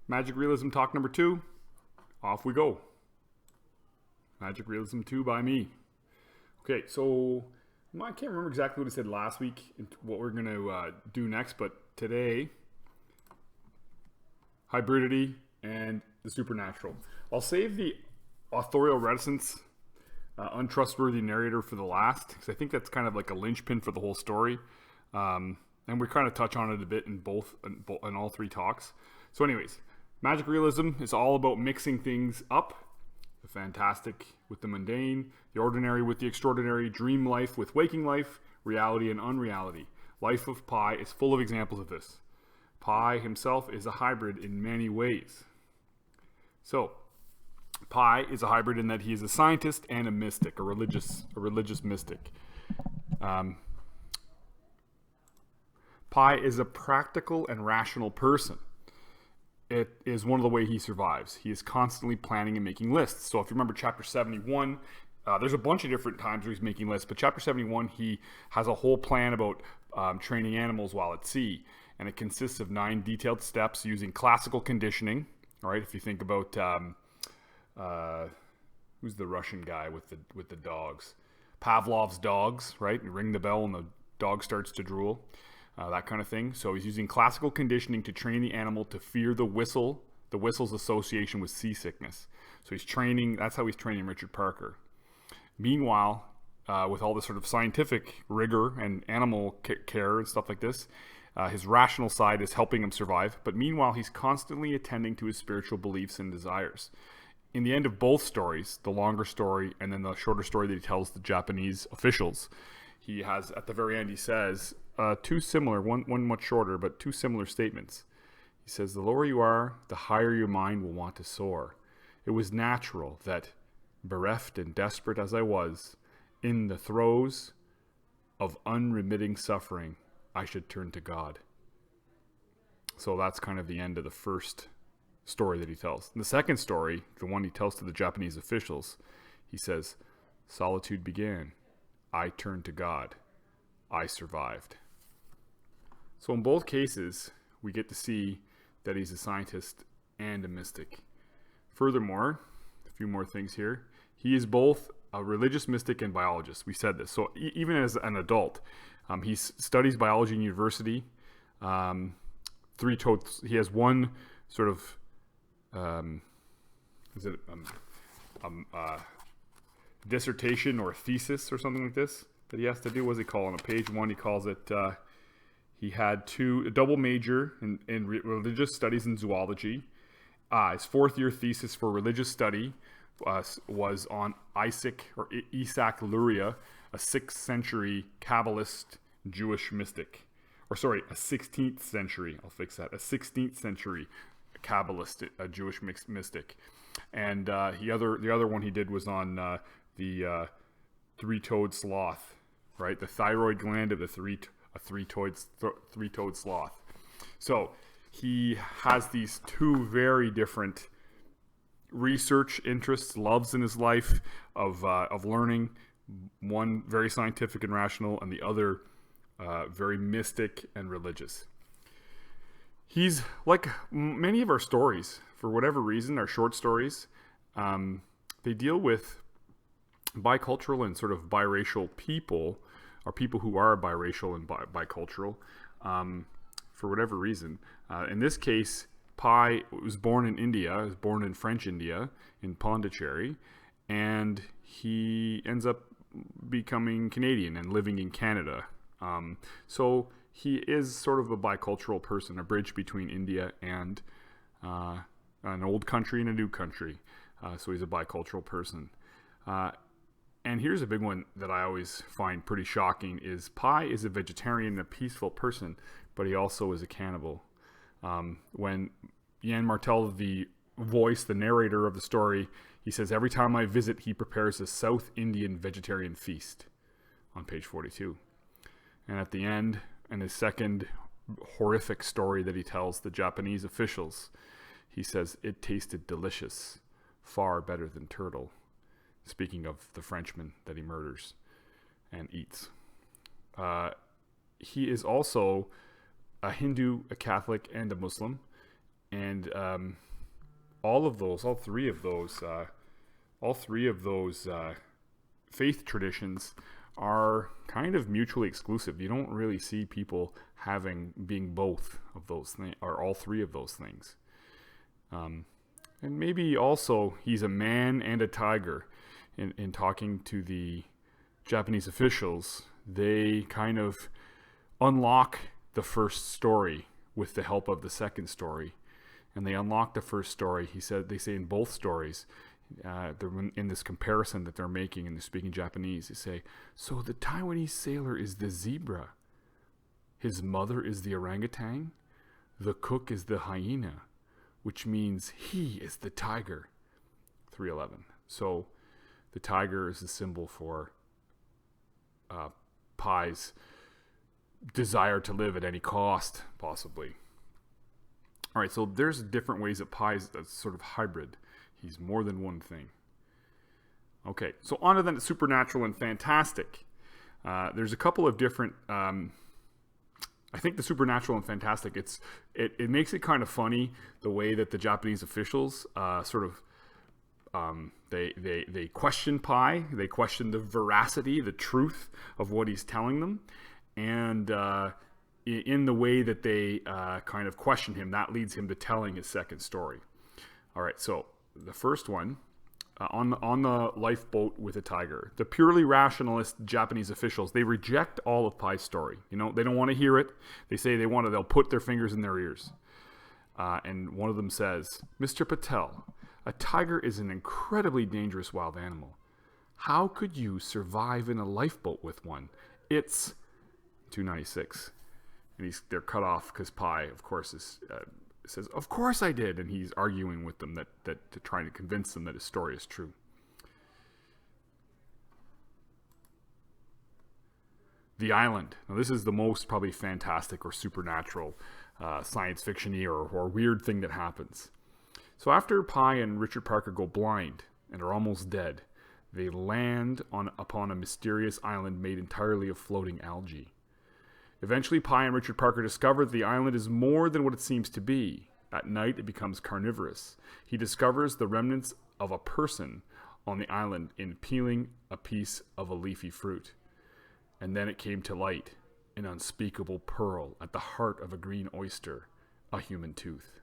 Magic Realism talk number 2. Off we go. Magic Realism 2 by me. Okay, so I can't remember exactly what I said last week and what we're going to do next, but today, hybridity and the supernatural. I'll save the authorial reticence, untrustworthy narrator for the last, because I think that's kind of like a linchpin for the whole story. And we kind of touch on it a bit in all three talks. So anyways, Magic Realism is all about mixing things up. The fantastic with the mundane, the ordinary with the extraordinary, dream life with waking life, reality and unreality. Life of Pi is full of examples of this. Pi himself is a hybrid in many ways. So, Pi is a hybrid in that he is a scientist and a mystic, a religious mystic. Pi is a practical and rational person. It is one of the ways he survives. He is constantly planning and making lists. So if you remember chapter 71, there's a bunch of different times where he's making lists, but chapter 71, he has a whole plan about training animals while at sea. And it consists of 9 detailed steps using classical conditioning. All right, if you think about who's the Russian guy with the dogs? Pavlov's dogs, right? You ring the bell and the dog starts to drool. That kind of thing. So he's using classical conditioning to train the animal to fear the whistle's association with seasickness. So he's training, that's how he's training Richard Parker. Meanwhile, with all this sort of scientific rigor and animal care and stuff like this, his rational side is helping him survive. But meanwhile, he's constantly attending to his spiritual beliefs and desires. In the end of both stories, the longer story and then the shorter story that he tells the Japanese officials, he has, at the very end, he says, two similar, one much shorter, but two similar statements. He says, the lower you are, the higher your mind will want to soar. It was natural that, bereft and desperate as I was, in the throes of unremitting suffering, I should turn to God. So that's kind of the end of the first story that he tells. In the second story, the one he tells to the Japanese officials, he says, solitude began. I turned to God. I survived. So in both cases, we get to see that he's a scientist and a mystic. Furthermore, a few more things here. He is both a religious mystic and biologist. We said this. So even as an adult, he studies biology in university. He has one sort of dissertation or thesis or something like this that he has to do. What does he call on page 1? He calls it, he had a double major in religious studies and zoology. His 4th year thesis for religious study was on Isaac Luria, a 6th century Kabbalist Jewish mystic. Or sorry, a 16th century, I'll fix that, a 16th century Kabbalist, a Jewish mystic. And the other one he did was on the three-toed sloth, right? The thyroid gland of the three-toed sloth. So he has these two very different research interests, loves in his life of learning. One very scientific and rational, and the other very mystic and religious. He's like many of our stories, for whatever reason, our short stories, they deal with bicultural and sort of biracial people, or people who are biracial and bicultural, for whatever reason. In this case, Pi was born in India, was born in French India, in Pondicherry, and he ends up becoming Canadian and living in Canada. So he is sort of a bicultural person, a bridge between India and an old country and a new country. So he's a bicultural person. And here's a big one that I always find pretty shocking is Pi is a vegetarian and a peaceful person, but he also is a cannibal. When Yann Martel, the voice, the narrator of the story, he says, every time I visit, he prepares a South Indian vegetarian feast on page 42. And at the end, in his second horrific story that he tells the Japanese officials, he says, it tasted delicious, far better than turtle. Speaking of the Frenchman that he murders and eats. He is also a Hindu, a Catholic, and a Muslim. and all three of those faith traditions are kind of mutually exclusive. You don't really see people being both of those things, or all three of those things. And maybe also he's a man and a tiger. In talking to the Japanese officials, they kind of unlock the first story with the help of the second story. And they unlock the first story. They say in both stories, in this comparison that they're making, and they're speaking Japanese, they say, so the Taiwanese sailor is the zebra, his mother is the orangutan, the cook is the hyena, which means he is the tiger. 311. So the tiger is the symbol for Pai's desire to live at any cost, possibly. All right, so there's different ways that Pai's a sort of hybrid. He's more than one thing. Okay, so on to the supernatural and fantastic. There's a couple of different... I think the supernatural and fantastic, it makes it kind of funny the way that the Japanese officials they question Pai. They question the veracity, the truth of what he's telling them. And in the way that they kind of question him, that leads him to telling his second story. All right, so the first one, on the lifeboat with a tiger, the purely rationalist Japanese officials, they reject all of Pai's story. They don't want to hear it. They say they'll put their fingers in their ears. And one of them says, Mr. Patel, a tiger is an incredibly dangerous wild animal. How could you survive in a lifeboat with one? It's 296. And they're cut off because Pai, of course, says, of course I did. And he's arguing with them that trying to convince them that his story is true. The island. Now, this is the most probably fantastic or supernatural science fiction-y or weird thing that happens. So after Pai and Richard Parker go blind and are almost dead, they land upon a mysterious island made entirely of floating algae. Eventually, Pai and Richard Parker discover that the island is more than what it seems to be. At night, it becomes carnivorous. He discovers the remnants of a person on the island in peeling a piece of a leafy fruit. And then it came to light, an unspeakable pearl at the heart of a green oyster, a human tooth.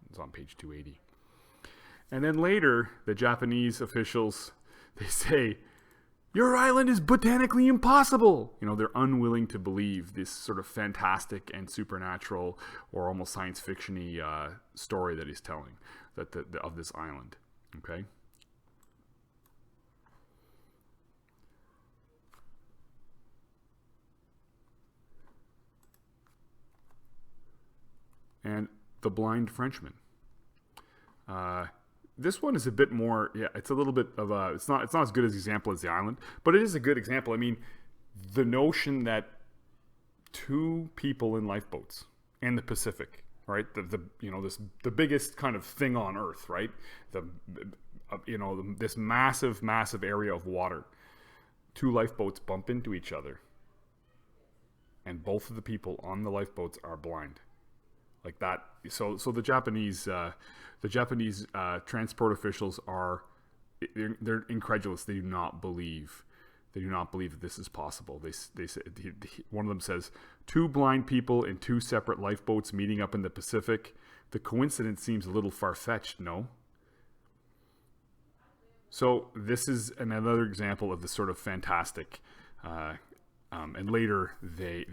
It's on page 280. And then later, the Japanese officials, they say, your island is botanically impossible. They're unwilling to believe this sort of fantastic and supernatural or almost science fiction-y story that he's telling of this island. Okay? And the blind Frenchman. This one is a bit more, it's a little bit of it's not as good as the example as the island, but it is a good example. I mean, the notion that two people in lifeboats in the Pacific, right? The biggest kind of thing on Earth, right? This massive area of water. Two lifeboats bump into each other, and both of the people on the lifeboats are blind. Like that. So the Japanese transport officials they're incredulous. They do not believe that this is possible. They say, one of them says, two blind people in two separate lifeboats meeting up in the Pacific. The coincidence seems a little far-fetched, no? So this is another example of this sort of fantastic. And later they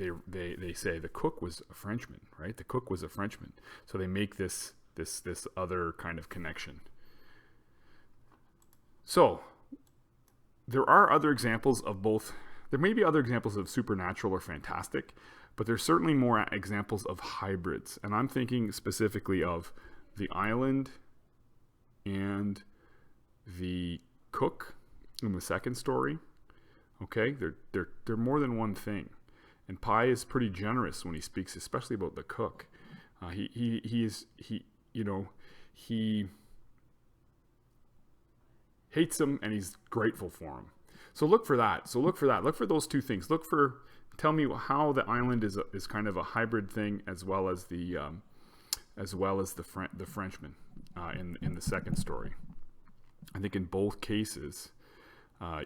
say the cook was a Frenchman, right? The cook was a Frenchman. So they make this other kind of connection. So there are other examples of both. There may be other examples of supernatural or fantastic, but there's certainly more examples of hybrids. And I'm thinking specifically of the island and the cook in the second story. Okay, they're more than one thing, and Pai is pretty generous when he speaks, especially about the cook. He hates him and he's grateful for him. So look for that. Look for those two things. Tell me how the island is kind of a hybrid thing, as well as the as well as the Frenchman in the second story. I think in both cases,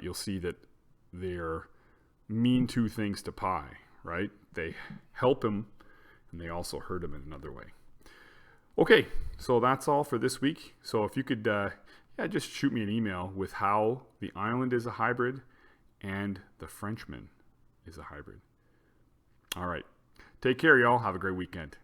you'll see that they're mean two things to Pi, right? They help him, and they also hurt him in another way. Okay, so that's all for this week. So if you could just shoot me an email with how the island is a hybrid and the Frenchman is a hybrid. All right. Take care, y'all. Have a great weekend.